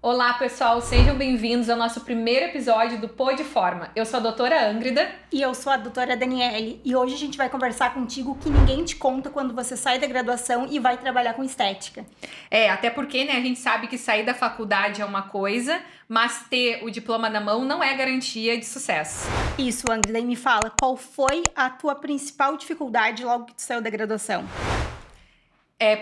Olá, pessoal, sejam bem-vindos ao nosso primeiro episódio do Pô de Forma. Eu sou a doutora Ângrida. E eu sou a doutora Daniele. E hoje a gente vai conversar contigo o que ninguém te conta quando você sai da graduação e vai trabalhar com estética. Até porque, a gente sabe que sair da faculdade é uma coisa, mas ter o diploma na mão não é garantia de sucesso. Isso, Ângrida, e me fala, qual foi a tua principal dificuldade logo que tu saiu da graduação?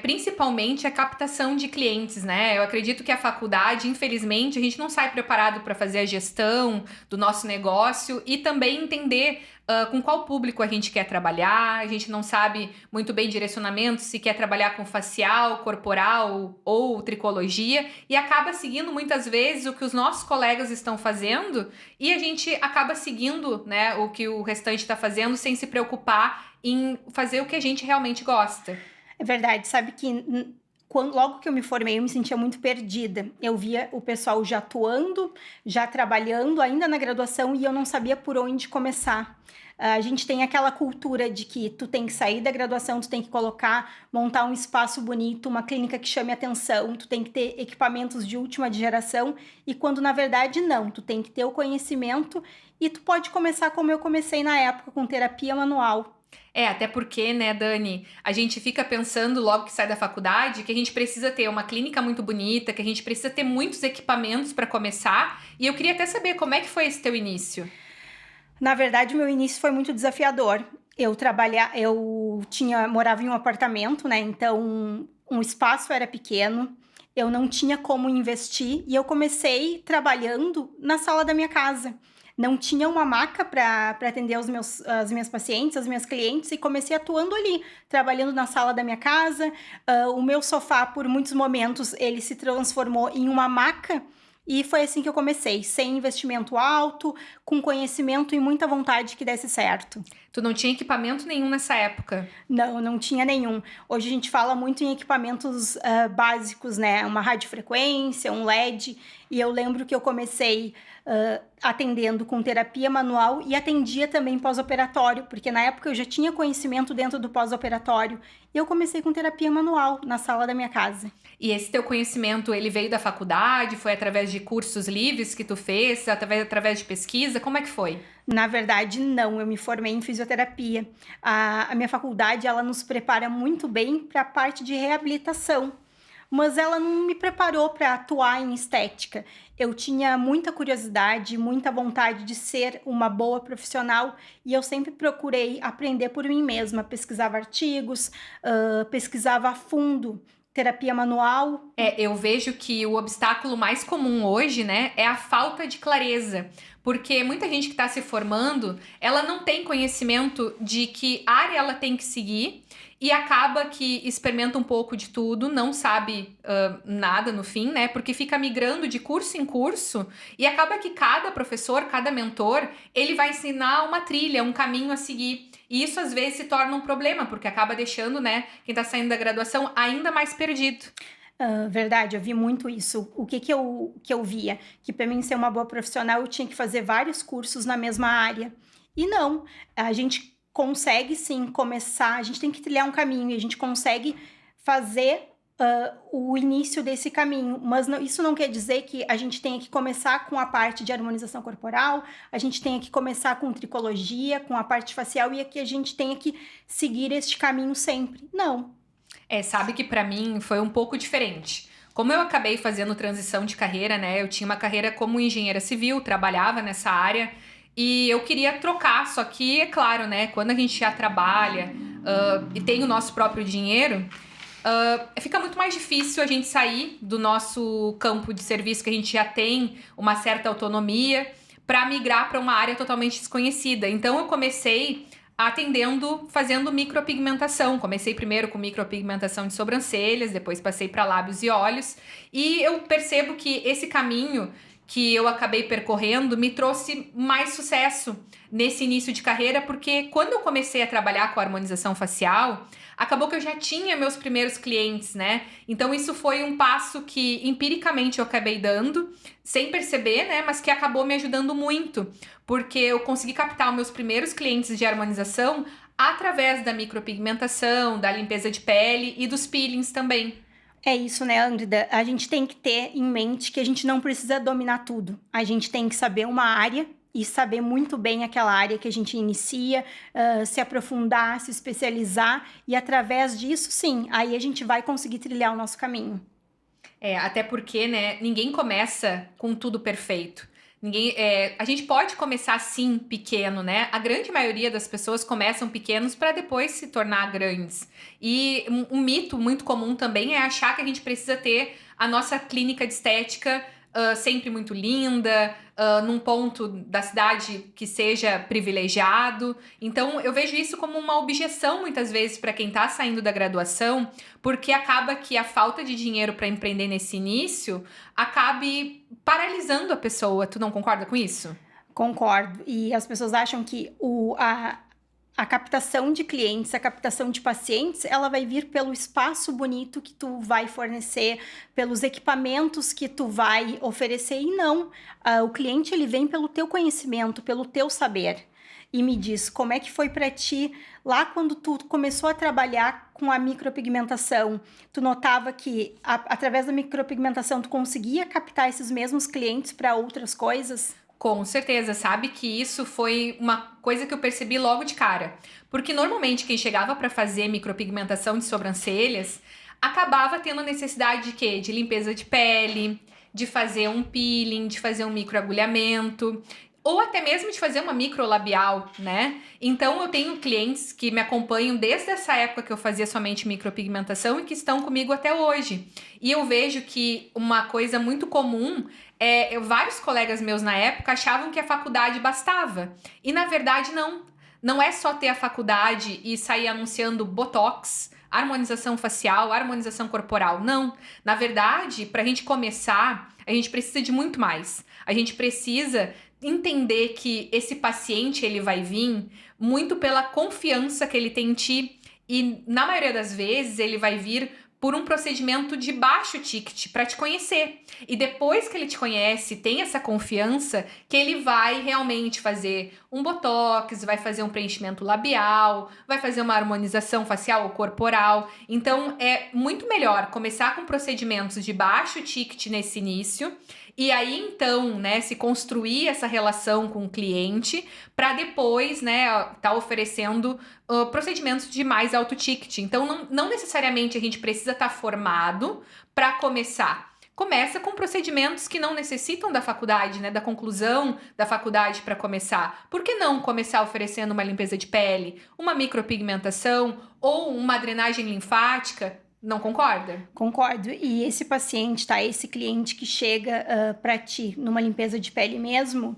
Principalmente a captação de clientes, né? Eu acredito que a faculdade, infelizmente, a gente não sai preparado para fazer a gestão do nosso negócio e também entender com qual público a gente quer trabalhar. A gente não sabe muito bem direcionamento, se quer trabalhar com facial, corporal ou tricologia, e acaba seguindo muitas vezes o que os nossos colegas estão fazendo e a gente acaba seguindo, né, o que o restante está fazendo sem se preocupar em fazer o que a gente realmente gosta. É verdade, sabe que logo que eu me formei, eu me sentia muito perdida. Eu via o pessoal já atuando, já trabalhando, ainda na graduação, e eu não sabia por onde começar. A gente tem aquela cultura de que tu tem que sair da graduação, tu tem que montar um espaço bonito, uma clínica que chame atenção, tu tem que ter equipamentos de última geração, e quando na verdade não, tu tem que ter o conhecimento e tu pode começar como eu comecei na época, com terapia manual. Até porque, né, Dani, a gente fica pensando logo que sai da faculdade que a gente precisa ter uma clínica muito bonita, que a gente precisa ter muitos equipamentos para começar. E eu queria até saber como é que foi esse teu início. Na verdade, o meu início foi muito desafiador. Morava em um apartamento, né? Então, um espaço era pequeno, eu não tinha como investir e eu comecei trabalhando na sala da minha casa. Não tinha uma maca para atender as minhas pacientes, as minhas clientes, e comecei atuando ali, trabalhando na sala da minha casa. O meu sofá, por muitos momentos, ele se transformou em uma maca, e foi assim que eu comecei, sem investimento alto, com conhecimento e muita vontade que desse certo. Tu não tinha equipamento nenhum nessa época? Não tinha nenhum. Hoje a gente fala muito em equipamentos básicos, né? Uma radiofrequência, um LED, e eu lembro que eu comecei atendendo com terapia manual e atendia também pós-operatório, porque na época eu já tinha conhecimento dentro do pós-operatório, e eu comecei com terapia manual na sala da minha casa. E esse teu conhecimento, ele veio da faculdade? Foi através de cursos livres que tu fez? Através de pesquisa? Como é que foi? Na verdade, não. Eu me formei em fisioterapia. A minha faculdade, ela nos prepara muito bem para a parte de reabilitação, mas ela não me preparou para atuar em estética. Eu tinha muita curiosidade, muita vontade de ser uma boa profissional, e eu sempre procurei aprender por mim mesma. Pesquisava artigos, pesquisava a fundo terapia manual. Eu vejo que o obstáculo mais comum hoje, né, é a falta de clareza. Porque muita gente que está se formando, ela não tem conhecimento de que área ela tem que seguir e acaba que experimenta um pouco de tudo, não sabe nada no fim, né? Porque fica migrando de curso em curso e acaba que cada professor, cada mentor, ele vai ensinar uma trilha, um caminho a seguir. E isso às vezes se torna um problema, porque acaba deixando, né, quem está saindo da graduação ainda mais perdido. Verdade, eu vi muito isso. O que eu via? Que para mim ser uma boa profissional eu tinha que fazer vários cursos na mesma área. E não, a gente consegue sim começar, a gente tem que trilhar um caminho e a gente consegue fazer o início desse caminho, mas isso não quer dizer que a gente tenha que começar com a parte de harmonização corporal, a gente tenha que começar com tricologia, com a parte facial, e que a gente tenha que seguir este caminho sempre. Não. Sabe que pra mim foi um pouco diferente. Como eu acabei fazendo transição de carreira, né? Eu tinha uma carreira como engenheira civil, trabalhava nessa área e eu queria trocar. Só que, é claro, né? Quando a gente já trabalha e tem o nosso próprio dinheiro, fica muito mais difícil a gente sair do nosso campo de serviço, que a gente já tem uma certa autonomia, para migrar para uma área totalmente desconhecida. Então eu comecei fazendo micropigmentação. Comecei primeiro com micropigmentação de sobrancelhas, depois passei para lábios e olhos. E eu percebo que esse caminho que eu acabei percorrendo me trouxe mais sucesso nesse início de carreira, porque quando eu comecei a trabalhar com a harmonização facial, acabou que eu já tinha meus primeiros clientes, né? Então isso foi um passo que empiricamente eu acabei dando, sem perceber, né? Mas que acabou me ajudando muito, porque eu consegui captar os meus primeiros clientes de harmonização através da micropigmentação, da limpeza de pele e dos peelings também. É isso, né, Ângrida? A gente tem que ter em mente que a gente não precisa dominar tudo. A gente tem que saber uma área e saber muito bem aquela área que a gente inicia, se aprofundar, se especializar e através disso, sim, aí a gente vai conseguir trilhar o nosso caminho. Até porque, né, ninguém começa com tudo perfeito. A gente pode começar sim pequeno, né? A grande maioria das pessoas começam pequenos para depois se tornar grandes. E um mito muito comum também é achar que a gente precisa ter a nossa clínica de estética sempre muito linda, num ponto da cidade que seja privilegiado. Então, eu vejo isso como uma objeção muitas vezes para quem está saindo da graduação, porque acaba que a falta de dinheiro para empreender nesse início acabe paralisando a pessoa. Tu não concorda com isso? Concordo. E as pessoas acham que a captação de clientes, a captação de pacientes, ela vai vir pelo espaço bonito que tu vai fornecer, pelos equipamentos que tu vai oferecer, e não. O cliente, ele vem pelo teu conhecimento, pelo teu saber. E me diz, como é que foi para ti, lá quando tu começou a trabalhar com a micropigmentação, tu notava que, através da micropigmentação, tu conseguia captar esses mesmos clientes para outras coisas? Com certeza, sabe que isso foi uma coisa que eu percebi logo de cara. Porque normalmente quem chegava para fazer micropigmentação de sobrancelhas acabava tendo necessidade de quê? De limpeza de pele, de fazer um peeling, de fazer um microagulhamento, ou até mesmo de fazer uma microlabial, né? Então eu tenho clientes que me acompanham desde essa época que eu fazia somente micropigmentação e que estão comigo até hoje. E eu vejo que uma coisa muito comum vários colegas meus na época achavam que a faculdade bastava. E na verdade não. Não é só ter a faculdade e sair anunciando botox, harmonização facial, harmonização corporal. Não. Na verdade, para a gente começar, a gente precisa de muito mais. A gente precisa entender que esse paciente ele vai vir muito pela confiança que ele tem em ti. E na maioria das vezes ele vai vir por um procedimento de baixo ticket para te conhecer. E depois que ele te conhece, tem essa confiança que ele vai realmente fazer um botox, vai fazer um preenchimento labial, vai fazer uma harmonização facial ou corporal. Então é muito melhor começar com procedimentos de baixo ticket nesse início. E aí, então, né, se construir essa relação com o cliente para depois, né, tá oferecendo procedimentos de mais alto ticket. Então, não necessariamente a gente precisa estar formado para começar. Começa com procedimentos que não necessitam da faculdade, né, da conclusão da faculdade para começar. Por que não começar oferecendo uma limpeza de pele, uma micropigmentação ou uma drenagem linfática? Não concorda? Concordo. E esse paciente, tá? Esse cliente que chega para ti numa limpeza de pele mesmo,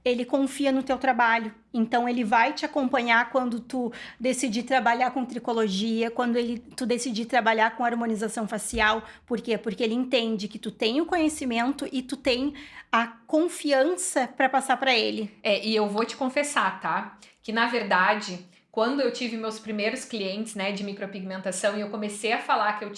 ele confia no teu trabalho. Então, ele vai te acompanhar quando tu decidir trabalhar com tricologia, quando tu decidir trabalhar com harmonização facial. Por quê? Porque ele entende que tu tem o conhecimento e tu tem a confiança para passar para ele. E eu vou te confessar, tá? Que, na verdade, quando eu tive meus primeiros clientes, né, de micropigmentação e eu comecei a falar que eu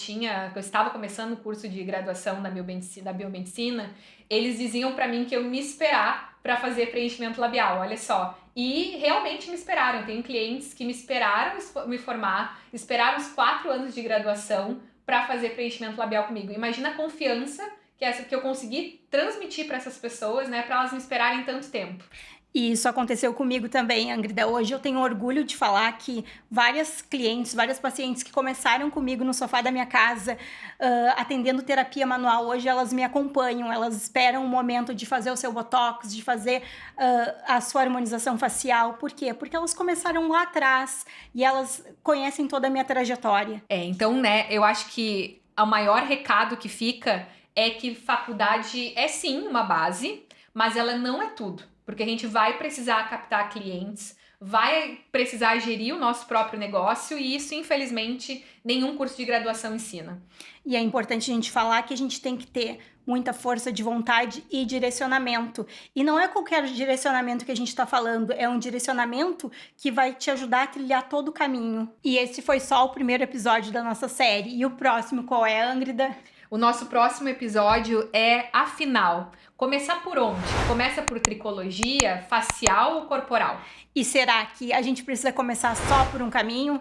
estava começando o curso de graduação da biomedicina, eles diziam para mim que eu me esperar para fazer preenchimento labial, olha só. E realmente me esperaram. Eu tenho clientes que me esperaram me formar, esperaram os 4 anos de graduação para fazer preenchimento labial comigo. Imagina a confiança que eu consegui transmitir para essas pessoas, né, para elas me esperarem tanto tempo. E isso aconteceu comigo também, Angrida. Hoje eu tenho orgulho de falar que várias pacientes que começaram comigo no sofá da minha casa, atendendo terapia manual, hoje elas me acompanham, elas esperam o momento de fazer o seu botox, de fazer a sua harmonização facial. Por quê? Porque elas começaram lá atrás e elas conhecem toda a minha trajetória. Então, né, eu acho que o maior recado que fica é que faculdade é sim uma base, mas ela não é tudo. Porque a gente vai precisar captar clientes, vai precisar gerir o nosso próprio negócio e isso, infelizmente, nenhum curso de graduação ensina. E é importante a gente falar que a gente tem que ter muita força de vontade e direcionamento. E não é qualquer direcionamento que a gente está falando, é um direcionamento que vai te ajudar a trilhar todo o caminho. E esse foi só o primeiro episódio da nossa série. E o próximo qual é, Ângrida? O nosso próximo episódio é Afinal. Começar por onde? Começa por tricologia, facial ou corporal? E será que a gente precisa começar só por um caminho?